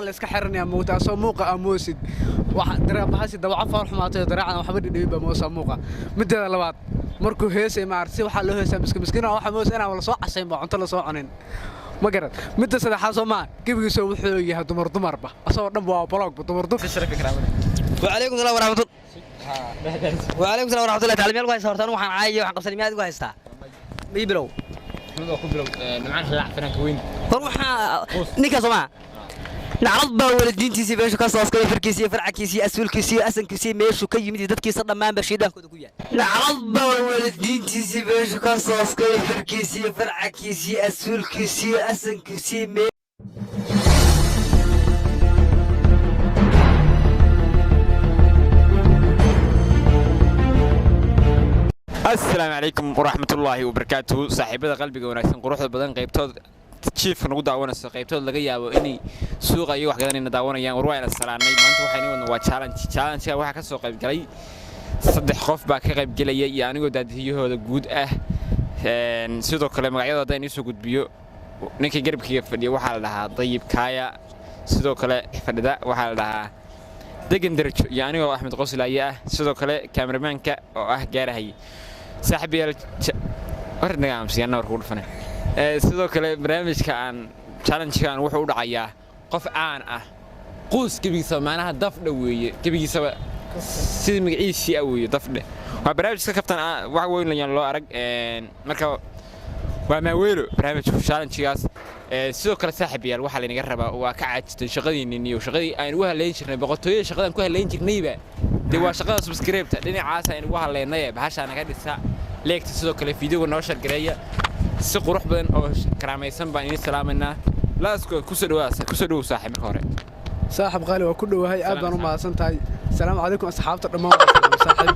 la iska xiranaya muuqata soo muuqa amoosid wax daraabahaasi dawaca faar xumaatay daraacana waxba dhidhiiba moosa muuqa midda labaad markuu heesay maartay waxa loo heesaa miskiina waxa moos inaan wala soo casayn ba cunto la soo cunin ma garan midda saddexaad soo ma gabigiisa wuxuu yahay dumarba asoo dhan waa blog dumar وعليكم السلام ورحمة الله وعليكم السلام ورحمة الله تعالى ميل كويس هورتان waxaan caayiyo waxaan qabsan miyaad ku haystaa biibilow nimcan xilaac finanka weyn waxa ninka Soomaa nacrad baa walidiintiisa beesho ka soo askay farkiisa farcakiisa asuulkiisa asankiisa meeshu ka yimid dadkiisa dhamaan bashiidaankooda ku yaal nacrad baa walidiintiisa beesho ka soo askay farkiisa farcakiisa asuulkiisa asankiisa السلام عليكم ورحمة الله وبركاته صاحبة قلبي وناسين قروح بدن قيبتود تشيف نقول دعوانا قيبتود لقيا وإني سوق أي واحد قدرنا دعوانا يعني وروي على السلام ما أنتوا حنين ونوا تشالنج واحد كسوق قيب جلي صدق خوف باك قيب جلي يعني قد هي هذا جود سيدو كلام قاعدة ده نيسو جود بيو نكى قرب كيف فدي واحد لها طيب كايا سيدو كلا فدا واحد لها دقن درج يعني هو أحمد قوسي لايه سيدو كلا كاميرمان كا جارهي صاحبي ورنا امس انا وركود فنان sidoo kale barnaamijka aan challenge-kan wuxuu u dhacayaa qof aan ah qoys gabigiisa macnaha dafdha weeye gabigiisa sidii magaciisa weeye dafdha waa barnaamijka kaftan wax weyn loo arag marka waa ma weelo barnaamijka challenge-gaas sidoo kale saaxiibayaal waxa la inaga rabaa waa ka caajistay shaqadiinni iyo shaqadii aan ugu haleyn jirnay boqortooyada shaqadan ku haleyn jirnayba dee waa shaqada subscribe-ta dhinacaas aan ugu haleynay bahasha naga dhisa leegta sidoo kale fiidiyowga noo shargareeya si qurux badan oo karaamaysan baan idin salaamayna laasko ku soo dhawaad saaxiib marka hore saaxiib qaali waa ku dhawahay aad baan u mahadsan tahay assalaamu calaykum asxaabta dhammaan saaxiib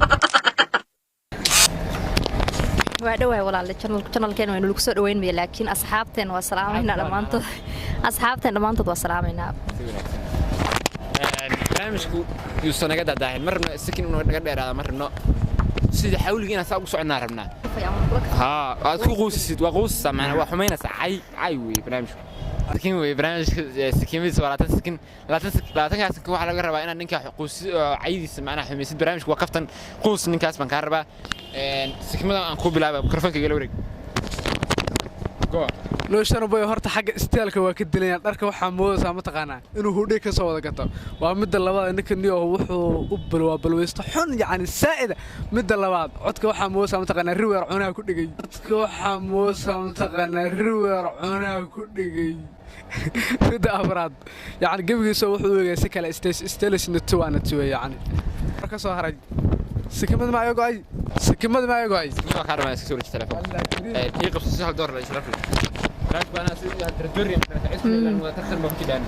waa dhawahay walaal channelkeena waynu ku soo dhaweynay laakiin asxaabteena waa salaamayna dhamaantood waa salaamayna barnaamijku yuusan naga daadaahin marna sikin inuu naga dheeraada marna sida xawligiina saa ugu soconaa rabnaa aad ku quusisid waa quusisa macna waa xumaynaysa cay wey barnaamijku laakiin wey barnaamijka sikimiis waa laatan kaas waxa laga rabaa inaad ninka quusi caydiisa macna xumaysid barnaamijku waa kaftan quus ninkaas baan ka rabaa sikimada aan ku bilaabay mikrofoonka igala wareeg loo shanaboy horta xagga istaalka waa ka dilayaan dharka waxa moodaysa ma taqaanaa inuu hudhay ka soo wada gato waa midda labaad ninka niyo wuxuu u balwaysto xun yaani saa'ida midda labaad codka waxa moodaysa ma taqaanaa riweer cunaha ku dhigay codka waxa moodaysa ma taqaanaa riweer cunaha ku dhigay midda afraad yaani gabigiisa wuxuu weeyay si kale stage natu yaani marka soo haray sikimad ma ayago ay ma ka rabaa iska soo rij telefoon ii qabso hal door la israaf raak bana si traduri isla waa tartan ma ku daan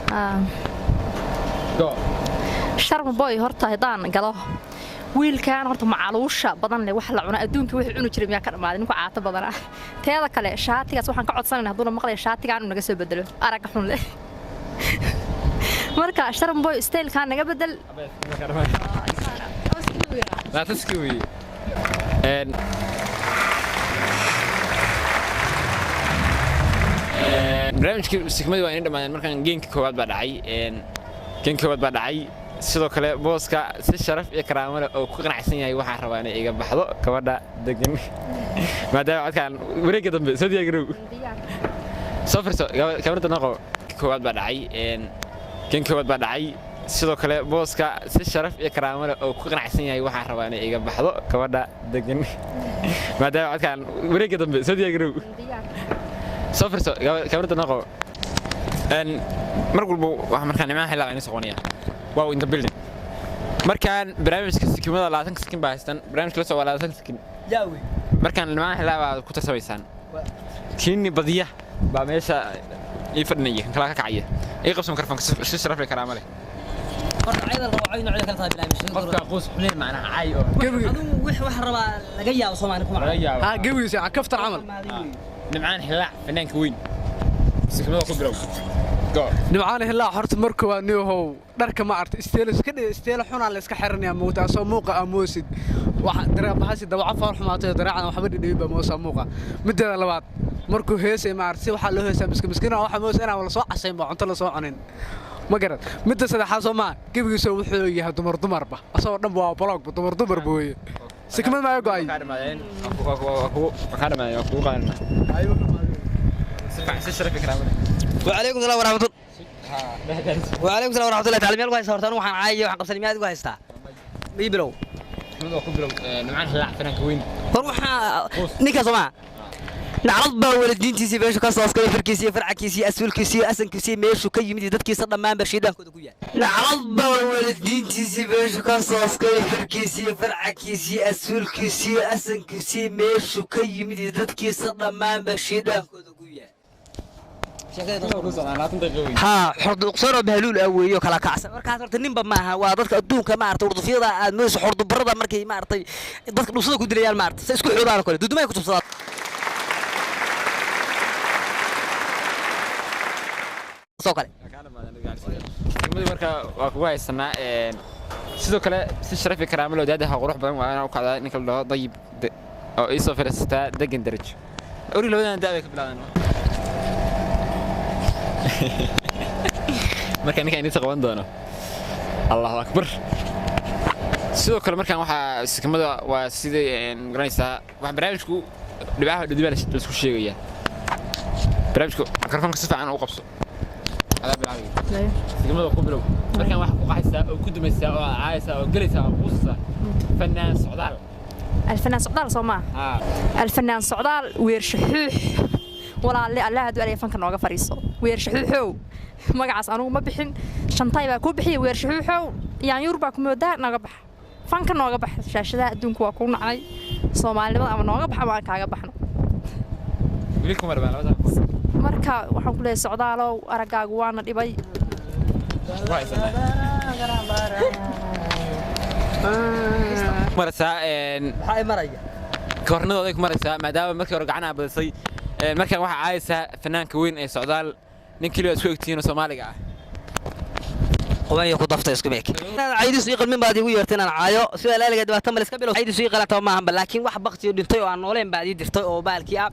go sharm boy horta hadaan galo wiilkan horta macaluusha badan leh wax la cuna adduunka wixii cunu jiray miyaa ka dhamaaday ninku caata badan ah teeda kale shaatigaas waxaan ka codsanaynaa hadduu maqlay shaatigaan uu naga soo bedelo arag xun leh marka sharm boy style-kan naga bedel لا تسكوي barnaamijka sikmada waa in dhamaan markaan geenka koowaad baa dhacay sidoo kale booska si sharaf iyo karaamo leh oo ku qanacsan yahay waxaan rabaa inay iga baxdo gabadha degan maadaama codkaan wareegga dambe soo diyaagarow soo firso kamarada noqo koowaad baa dhacay geenka koowaad baa dhacay sidoo kale booska si sharaf iyo karaamo leh oo ku qanacsan yahay waxaan rabaa inay iga baxdo gabadha degan maadaama codkaan wareegga dambe soo diyaagarow soo firso kamarada noqo mar walba waxaan markaan nimaha xilaa inay soconaya waa in the building markaan barnaamijka sikimada 20 sakin baa haystan barnaamijka la soo waa 20 sakin yaawi markaan nimaha xilaa baa ku tarsamaysan kiini badiya baa meesha ii fadhinaya kala ka kacaya ay qabsan mikrofoonka si sharaf iyo karaamo leh horta ayda raacayna cid kale tahay barnaamijka qofka qoys xulay macnaha cay oo adigu wax rabaa laga yaabo Soomaali kuma gabigiisa kaftar camal nimcaan xilaa fanaanka weyn sikimada ku bilow nimcaan xilaa horta markuu waa niyow dharka ma artay isteel xunaa la iska xiranaya muuqata soo muuqa amoosid wax daraabahaasi dawaca faar xumaatay daraacana waxba dhidhiiba moosa muuqa midda labaad markuu heesay ma artay waxa loo heesaa miskiina waxa moos inaan wala soo casayn ba cunto la soo cunin ma garad midda saddexaad soo maa gebigiisa wuxuu yahay dumarba asagoo dhan waa blogba dumarba weeye sikmad maayo go'ay وعليكم السلام ورحمة الله وعليكم السلام ورحمة الله تعالى ميلكو هيستا hortaan waxaan caayay waxaan qabsanay miyaad igu haystaa biiblow nimcan la fanaan ka weyn war waxa ninka Soomaa nacrad baa waalidiintiisa beeshu ka soo askay farkiisa farcakiisa asuulkiisa asankiisa meeshu ka yimid dadkiisa dhammaan barshiidaankooda ku yaal nacrad baa waalidiintiisa beeshu ka soo askay farkiisa farcakiisa asuulkiisa asankiisa meeshu ka yimid dadkiisa dhammaan barshiidaankooda ku yaal ها حرد قصير بهلول أوي وكلا كعس مركز صرت نيم بماها وضدك أدون كما أرتو ورد فيها نوس حرد برضه مركي ما أرتي ضدك نوصل كود ريال مارت سيسكو حوار كله دود ما يكتب صلاة سوكله marka waa kugu haysanaa sidoo kale si sharafi karaamo loo daadaha qurux badan waa inaan u qaadaa ninka loo dayib oo isoo fiirsta degan darajo ori labadan daabay ka bilaadaan markaan ninka inta qaban doono Allahu akbar sidoo kale markaan waxa sikmada waa sidii garanaysaa wax barnaamijku dhibaha dhadiba la isku sheegaya barnaamijku karfanka si fiican u qabso ala bilaabi sikmada ku bilow markaan wax ku qaxaysaa oo ku dumaysaa oo caayaysaa oo galaysaa oo quusaa fanaan socdaal الفنان سعدال صوما الفنان سعدال ويرشحوح ولا الله هدو عليه فنك نوغا فريسو ويرشحوحو magacaas anigu ma bixin shantay baa ku bixiyay weershaxuuxow yaan yurba ku moodaa naga bax fanka nooga bax shaashada adduunku waa ku nacay Soomaalida ama nooga bax ama kaaga baxno wiilku mar baa labada marka waxaan ku leeyahay socdaalow aragaagu waana dhibay marasa waxay maraya kornadooda ku maraysa maadaama markii hore gacanaha badisay markaan waxa caayaysa fanaanka weyn ee socdaal nin kaliya isku egtiino Soomaaliga ah قوانين يكون ضفت اسكميك عيد سوق من بعد يقول يرتنا عايو سؤال لا لقد بتم الاسكبيل عيد سوق لا تمام لكن واحد بقتي دنتي oo aan nooleen baad dirtay oo baalkii ah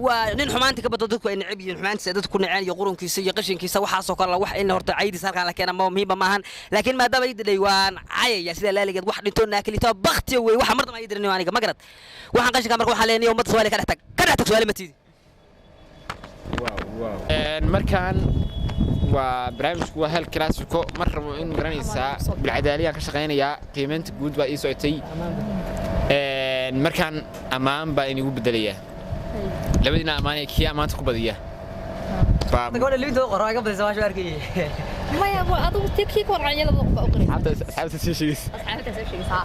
waa nin xumaanti ka baddo dadku ay nacib yihiin xumaanti dadku nacaan iyo qurunkiisa iyo qashinkiisa waxa soo kala wax in horta ciidis halka la keenay ma muhiim ma ahan laakiin maadaama ay dhigay waan caayaya sida la laqad wax dhinto naakilito baqti way waxa martama ay dirnay aniga ma garad waxaan qashinka marka waxa leenayo umad Soomaaliya ka dhaxtag su'aal ma tiidi markaan وبرنامجku waa hal classico mar rabo in garanaysa bilcadaaliya ka shaqeynaya qiimeynta guud baa ii socotay markaan amaan baa inigu bedelaya labadina amaanay kii amaanta ku badiya gabadha liinta qoraaga badisa waa sharkii ma ya waa adigu tikii qorayada u qori asxaabta sii sheegis asxaabta sii sheegis ha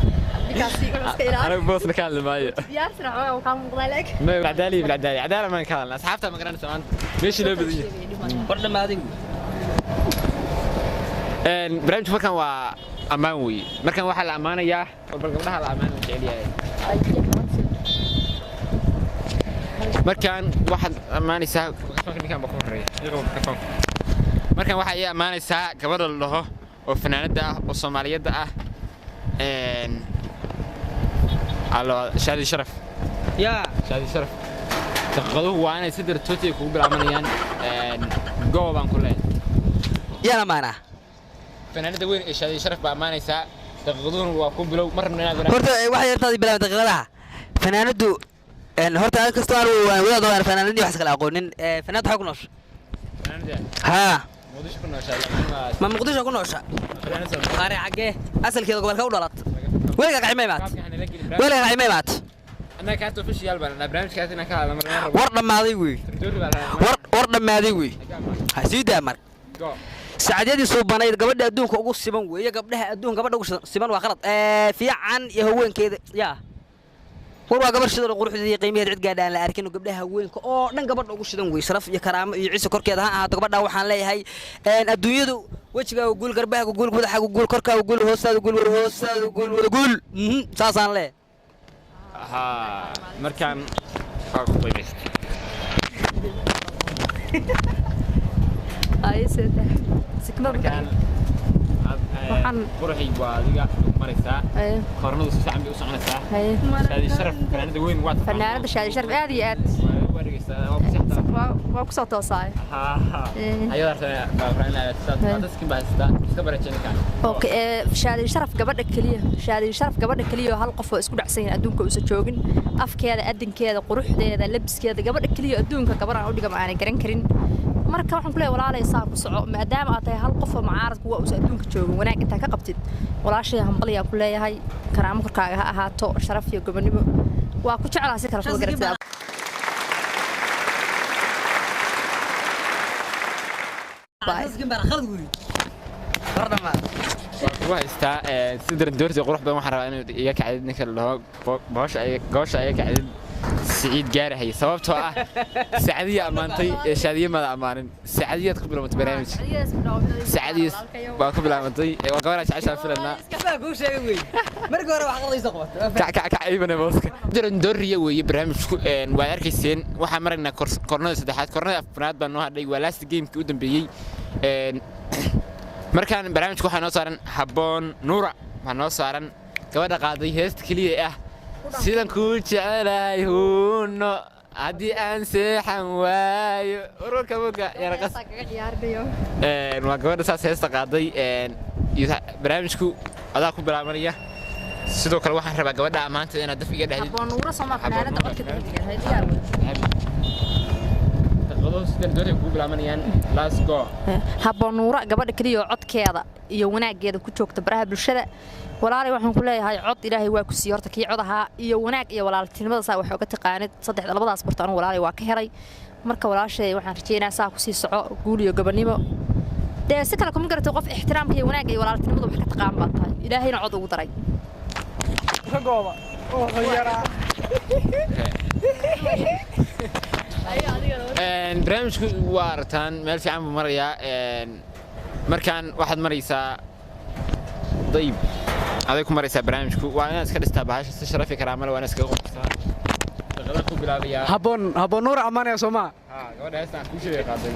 dikaasi iska ilaa anagu boos la kaalay maayo diyaar sina oo ka muuqda leeg ma bilcadaaliya cadaala ma kaalna asxaabta ma garanaysa maanta meeshii loo badiyo qorda maadin barnaamijku markaan waa ammaan weeye markaan waxaa la ammaanayaa bal gabdhaha la ammaan la jecel yahay markaan waxaad ammaanaysaa ninkaan baa ku horeeya markaan waxaa ii ammaanaysaa gabadha la dhaho oo fanaanada ah oo Soomaaliyada ah shaadi sharaf shaadi sharaf taqaduhu waa inay si dartootay kugu bilaabanayaan goobaan ku leeyahay yana maana fanaanada weyn ee shaadi sharaf baa amaanaysaa daqiiqaduhuna waa ku bilow marna inaad horta waxay yartaadi bilaw daqiiqadaha fanaanadu horta aan kasto aan wada doon fanaanadii wax kala aqoonin fanaanad waxa ku noosh ha muqdisho ku nooshaa ma muqdisho ku nooshaa qaari xagee asalkeeda gobolka u dhalat weliga qaximay maat أنا كانت official بنا برنامج كانت أنا كهذا مرة war dhamaaday wey war dhamaaday wey hasiida mar saacadii soo banayd gabadha adduunka ugu siban weeye gabdhaha adduunka gabadha ugu siban waa qalad fiican iyo haweenkeeda yaa war waa gabar shidoo quruxdeeda qiimaheeda cid gaadhaan la arkin gabdhaha haweenka oo dhan gabadha ugu shidan wey sharaf iyo karaamo iyo ciise korkeeda ha ahaato gabadha waxaan leeyahay adduunyadu wajigaaga guul garbahaaga guul madaxaaga guul korkaaga guul hoostaada guul saasaan leeyahay ها مركان طيب ay sida sikmad مركان waxaan قرحي واديga maraysa qornadu si fiican bay u soconaysaa shaadi sharaf fanaanada weyn waa fanaanada shaadi sharaf aad iyo aad waa ku soo toosaay shaadi sharaf gabadha kaliya hal qof oo isku dhacsan yahay adduunka uusan joogin afkeeda adinkeeda quruxdeeda labiskeeda gabadha kaliya adduunka gabadhan u dhigam aanay garan karin marka waxaan ku leeyahay walaalay saa ku soco maadaama aad tahay hal qof oo mucaaradku waa uusan adduunka joogin wanaag intaa ka qabtid walaashay hambaliyaa ku leeyahay karaamo korkaaga ha ahaato sharaf iyo gobonimo waa ku jeclaa si kala soo gartaa وهايستا سيدر دورتي قروح بان waxaan rabaa inuu iga kacdid ninka loo goosha ay kacdid سعيد جارحي sababtoo ah saacadiya amaantay shaadiye mada amaanin saacadiyad ku bilaabantay barnaamij saacadiyas waa ku bilaabantay waa gabar aasha filana iska ku sheegay weey markii hore wax qadayso qabato ka ayban booska jiran dooriya weey barnaamijku waa arkayseen waxa marayna kornada saddexaad kornada afraad baan noo hadhay waa last game kii u dambeeyay markaan barnaamijku waxa noo saaran haboon nuura waxa noo saaran gabadha qaaday heesta kaliya ah sidan ku jecelahay huuno haddii aan seexan waayo ururka buga yaraqas waa gabadha saas heesta qaaday barnaamijku adaa ku bilaabanaya sidoo kale waxaan rabaa gabadha amaanta inaad daf iga dhahdid haboon nuura soo ma fanaanada codka kaliya diyaar haboon nuura gabadha kaliya codkeeda iyo wanaageeda ku joogta baraha bulshada walaalay waxaan ku leeyahay cod ilaahay waa ku sii horta kii cod ahaa iyo wanaag iyo walaaltinimada saa wax uga taqaanid saddexda labadaas barta anu walaalay waa ka helay marka walaashay waxaan rajeynayaa saa ku sii soco guul iyo gobonimo dee si kale kuma garatay qof ixtiraamka iyo wanaag iyo walaaltinimada wax ka taqaan baad tahay ilaahayna cod ugu daray ragooda oo yaraa barnaamijku waa aragtaan meel fiican buu marayaa markaan waxaad maraysaa dayib aday ku maraysaa barnaamijku waa inaad iska dhistaa bahasha si sharafi karaamale waa inaad iskaga qofsaa daqada ku bilaabayaa haboon nuura ammaanaya soo maa gabadha heestaan kuu sheegay qaaday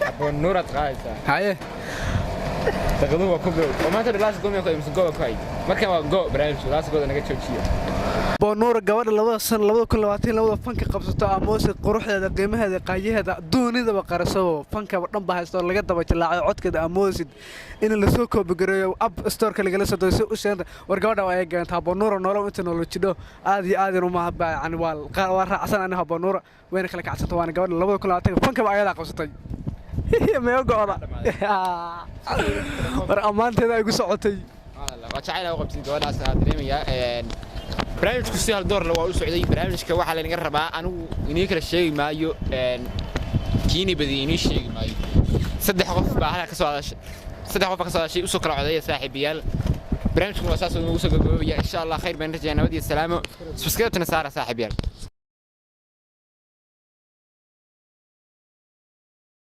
haboon nuuraad qaadaysaa haye daqadu waa ku bilow oo maanta laas goomiya ku imsan gooba ku hay markaan waa go barnaamijku laas gooda naga joojiyo بونور قبل لبض سنة لبض كل وقتين لبض فنك قبضته أموس قروح هذا قيمة هذا قايه هذا دون إذا بقرصه فنك رنبه هستور لقد بتطلع عود كده أموس إن اللي سوكو بقريه أب ستور كله جلسة دوسه وشان ورجعنا وياك أنت بونور نورا أنت نقول تشدو هذه روما عن والقارة عشان أنا بونور وين خلك عشان تواني قبل لبض كل وقتين فنك بعيدا قبضته ما يقعد ورأمان تدا يقول صوتي وشعينا وقبتين جوانا سادريميا barnaamijku si hal door la waa u socday barnaamijka waxa la inaga rabaa anigu inii kala sheegi maayo kiini badini sheegi maayo saddex qof baa halka ka soo hadashay usoo kala codeeya saaxiibayaal barnaamijku waa saas oo ugu soo gabagabaya insha Allah khayr baan rajaynaa nabad iyo salaamo subscribe-tana saara saaxiibayaal